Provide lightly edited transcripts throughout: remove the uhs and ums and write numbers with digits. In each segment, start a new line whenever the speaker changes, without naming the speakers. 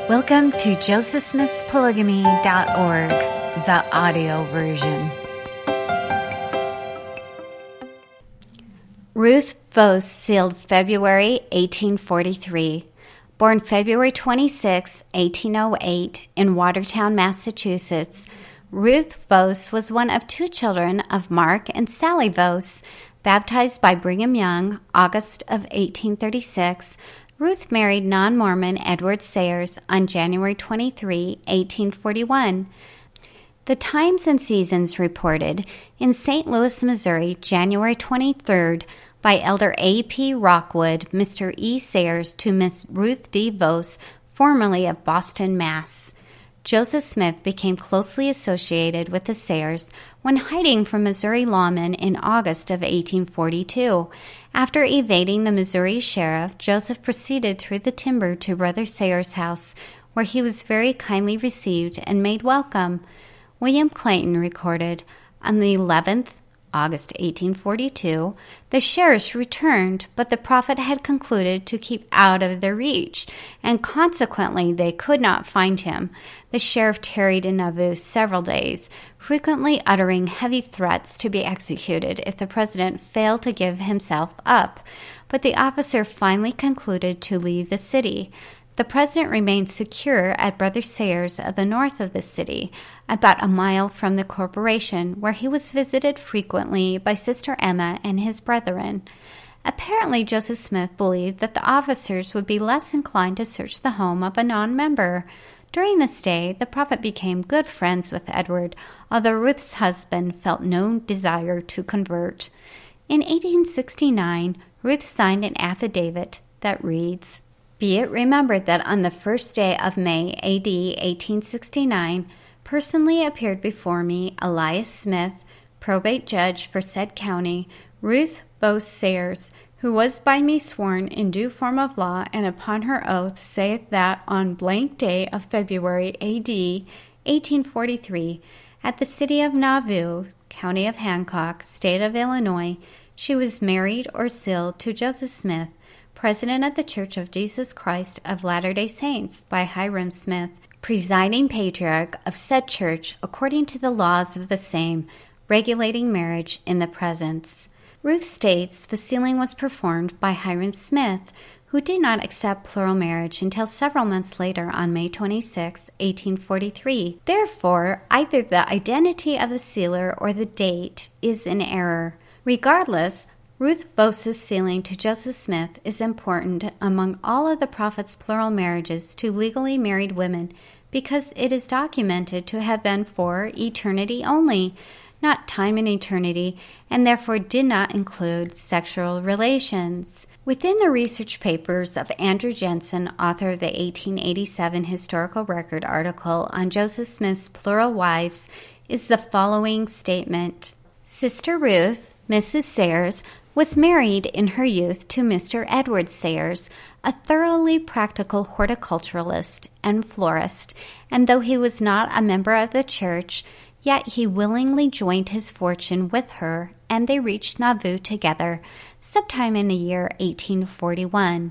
Welcome to josephsmithspolygamy.org, the audio version. Ruth Vose, sealed February 1843. Born February 26, 1808, in Watertown, Massachusetts, Ruth Vose was one of two children of Mark and Sally Vose. Baptized by Brigham Young, August of 1836, Ruth married non-Mormon Edward Sayers on January 23, 1841. The Times and Seasons reported in St. Louis, Missouri, January 23rd, by Elder A.P. Rockwood, Mr. E. Sayers to Miss Ruth D. Vose, formerly of Boston, Mass. Joseph Smith became closely associated with the Sayers when hiding from Missouri lawmen in August of 1842. After evading the Missouri sheriff, Joseph proceeded through the timber to Brother Sayers' house, where he was very kindly received and made welcome. William Clayton recorded, on the 11th August 1842, the sheriffs returned, but the prophet had concluded to keep out of their reach, and consequently they could not find him. The sheriff tarried in Nauvoo several days, frequently uttering heavy threats to be executed if the president failed to give himself up, but the officer finally concluded to leave the city. The president remained secure at Brother Sayers at the north of the city, about a mile from the corporation, where he was visited frequently by Sister Emma and his brethren. Apparently, Joseph Smith believed that the officers would be less inclined to search the home of a non-member. During this stay, the prophet became good friends with Edward, although Ruth's husband felt no desire to convert. In 1869, Ruth signed an affidavit that reads, "Be it remembered that on the first day of May, A.D. 1869, personally appeared before me Elias Smith, probate judge for said county, Ruth Vose Sayers, who was by me sworn in due form of law, and upon her oath saith that on blank day of February, A.D. 1843, at the city of Nauvoo, county of Hancock, state of Illinois, she was married or sealed to Joseph Smith, President of the Church of Jesus Christ of Latter-day Saints, by Hiram Smith, presiding patriarch of said church, according to the laws of the same, regulating marriage in the presence." Ruth states the sealing was performed by Hiram Smith, who did not accept plural marriage until several months later on May 26, 1843. Therefore, either the identity of the sealer or the date is in error. Regardless, Ruth Vose's sealing to Joseph Smith is important among all of the prophet's plural marriages to legally married women because it is documented to have been for eternity only, not time and eternity, and therefore did not include sexual relations. Within the research papers of Andrew Jensen, author of the 1887 Historical Record article on Joseph Smith's plural wives, is the following statement. Sister Ruth, Mrs. Sayers, was married in her youth to Mr. Edward Sayers, a thoroughly practical horticulturalist and florist, and though he was not a member of the church, yet he willingly joined his fortune with her, and they reached Nauvoo together sometime in the year 1841.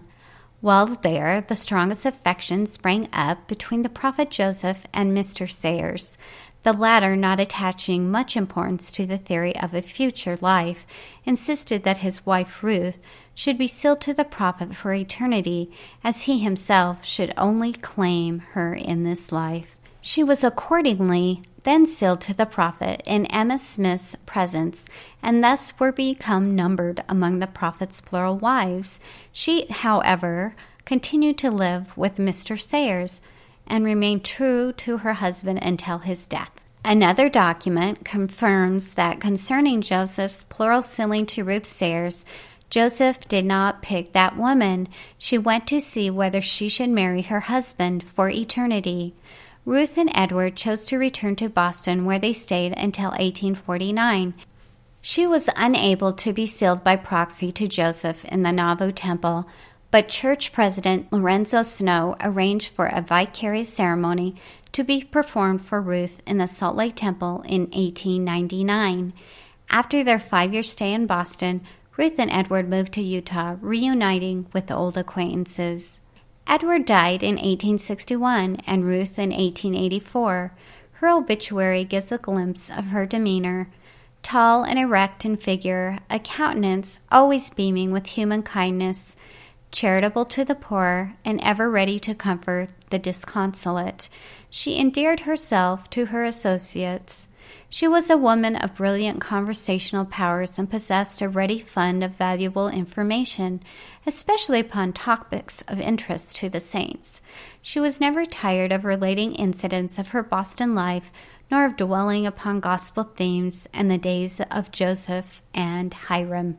While there, the strongest affection sprang up between the prophet Joseph and Mr. Sayers, the latter, not attaching much importance to the theory of a future life, insisted that his wife Ruth should be sealed to the prophet for eternity, as he himself should only claim her in this life. She was accordingly then sealed to the prophet in Emma Smith's presence, and thus were become numbered among the prophet's plural wives. She, however, continued to live with Mr. Sayers, and remained true to her husband until his death. Another document confirms that concerning Joseph's plural sealing to Ruth Sayers, Joseph did not pick that woman. She went to see whether she should marry her husband for eternity. Ruth and Edward chose to return to Boston, where they stayed until 1849. She was unable to be sealed by proxy to Joseph in the Nauvoo Temple, but church president Lorenzo Snow arranged for a vicarious ceremony to be performed for Ruth in the Salt Lake Temple in 1899. After their 5-year stay in Boston, Ruth and Edward moved to Utah, reuniting with old acquaintances. Edward died in 1861 and Ruth in 1884. Her obituary gives a glimpse of her demeanor. Tall and erect in figure, a countenance always beaming with human kindness, charitable to the poor, and ever ready to comfort the disconsolate, she endeared herself to her associates. She was a woman of brilliant conversational powers and possessed a ready fund of valuable information, especially upon topics of interest to the saints. She was never tired of relating incidents of her Boston life, nor of dwelling upon gospel themes and the days of Joseph and Hiram.